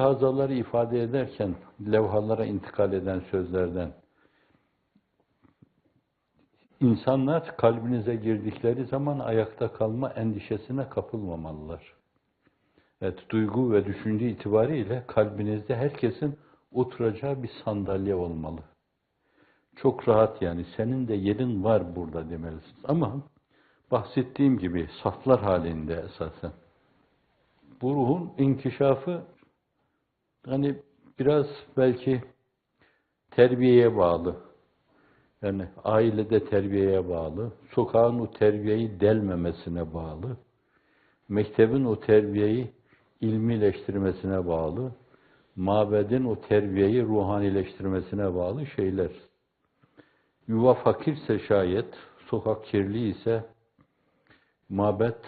mülahazaları ifade ederken levhalara intikal eden sözlerden insanlar kalbinize girdikleri zaman ayakta kalma endişesine kapılmamalılar. Evet, duygu ve düşünce itibariyle kalbinizde herkesin oturacağı bir sandalye olmalı. Çok rahat yani, senin de yerin var burada demelisiniz. Ama bahsettiğim gibi saflar halinde esasen. Bu ruhun inkişafı hani biraz belki terbiyeye bağlı. Yani ailede terbiyeye bağlı, sokağın o terbiyeyi delmemesine bağlı, mektebin o terbiyeyi ilmileştirmesine bağlı, mabedin o terbiyeyi ruhanileştirmesine bağlı şeyler. Yuva fakirse şayet, sokak kirli ise, mabet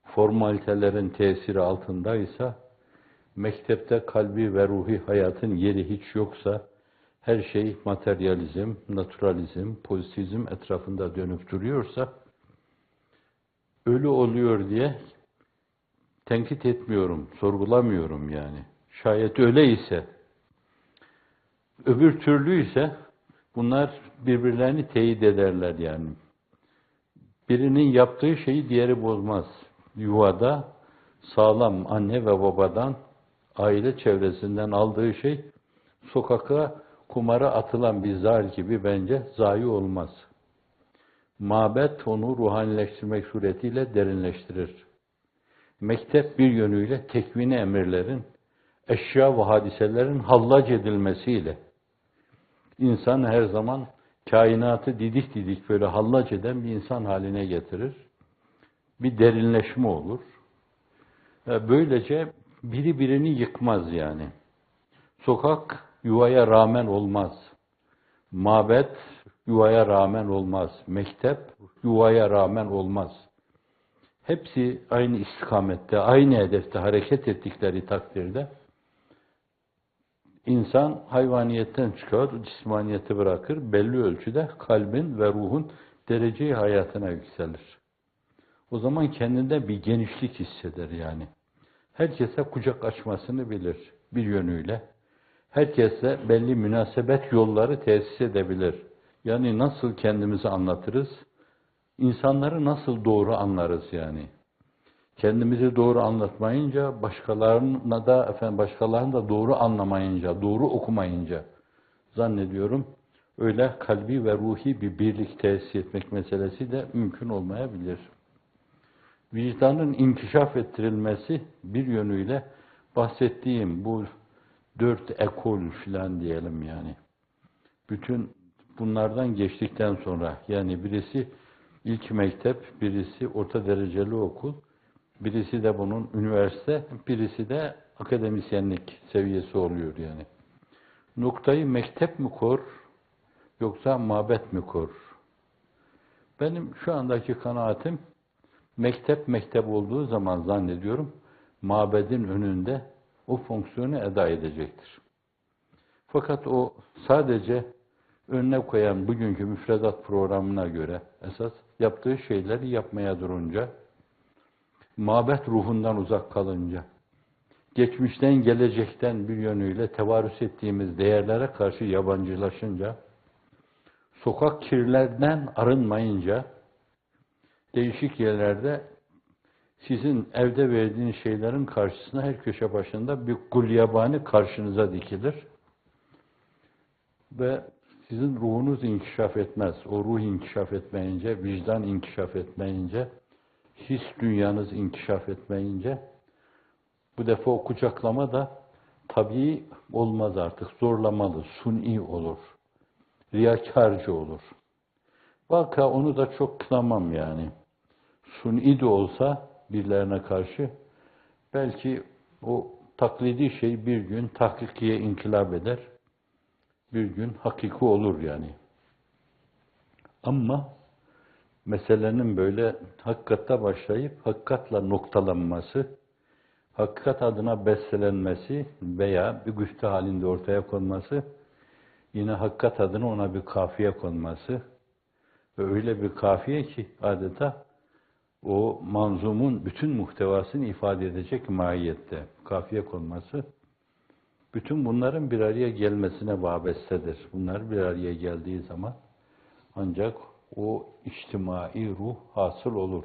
formalitelerin tesiri altındaysa, mektepte kalbi ve ruhi hayatın yeri hiç yoksa, her şey materyalizm, naturalizm, pozitivizm etrafında dönüp duruyorsa, ölü oluyor diye tenkit etmiyorum, sorgulamıyorum yani. Şayet öyleyse, öbür türlüyse bunlar birbirlerini teyit ederler yani. Birinin yaptığı şeyi diğeri bozmaz. Yuvada sağlam anne ve babadan, aile çevresinden aldığı şey sokaka, kumara atılan bir zar gibi bence zayi olmaz. Mabet onu ruhanileştirmek suretiyle derinleştirir. Mektep bir yönüyle tekvini emirlerin, eşya ve hadiselerin hallac edilmesiyle insan her zaman kainatı didik didik böyle hallac eden bir insan haline getirir. Bir derinleşme olur. Böylece biri birini yıkmaz yani. Sokak yuvaya rağmen olmaz. Mabet yuvaya rağmen olmaz. Mektep yuvaya rağmen olmaz. Hepsi aynı istikamette, aynı hedefte hareket ettikleri takdirde insan hayvaniyetten çıkar, cismaniyeti bırakır, belli ölçüde kalbin ve ruhun dereceyi hayatına yükselir. O zaman kendinde bir genişlik hisseder yani. Herkese kucak açmasını bilir bir yönüyle. Herkese belli münasebet yolları tesis edebilir. Yani nasıl kendimizi anlatırız? İnsanları nasıl doğru anlarız yani? Kendimizi doğru anlatmayınca, başkalarını da doğru anlamayınca, doğru okumayınca zannediyorum öyle kalbi ve ruhi bir birlik tesis etmek meselesi de mümkün olmayabilir. Vicdanın inkişaf ettirilmesi bir yönüyle bahsettiğim bu 4 ekol filan diyelim yani. Bütün bunlardan geçtikten sonra yani birisi ilk mektep, birisi orta dereceli okul, birisi de bunun üniversite, birisi de akademisyenlik seviyesi oluyor yani. Noktayı mektep mi kor, yoksa mabet mi kor? Benim şu andaki kanaatim, mektep olduğu zaman zannediyorum, mabedin önünde o fonksiyonu eda edecektir. Fakat o sadece önüne koyan bugünkü müfredat programına göre esas yaptığı şeyleri yapmaya durunca, mabet ruhundan uzak kalınca, geçmişten gelecekten bir yönüyle tevarüs ettiğimiz değerlere karşı yabancılaşınca, sokak kirlerden arınmayınca, değişik yerlerde sizin evde verdiğiniz şeylerin karşısına her köşe başında bir gulyabani karşınıza dikilir ve sizin ruhunuz inkişaf etmez. O ruh inkişaf etmeyince, vicdan inkişaf etmeyince, his dünyanız inkişaf etmeyince, bu defa o kucaklama da tabii olmaz artık, zorlamalı, suni olur, riyakarcı olur. Vaka onu da çok kınamam yani. Suni de olsa birilerine karşı, belki o taklidi şey bir gün tahkikiye inkılap eder, bir gün hakiki olur yani. Ama meselenin böyle hakikatte başlayıp hakikatla noktalanması, hakikat adına beslenmesi veya bir güfte halinde ortaya konması, yine hakikat adına ona bir kafiye konması ve öyle bir kafiye ki adeta o manzumun bütün muhtevasını ifade edecek mahiyette kafiye konması, Bütün bunların bir araya gelmesine vabestedir. Bunlar bir araya geldiği zaman ancak o içtimai ruh hasıl olur.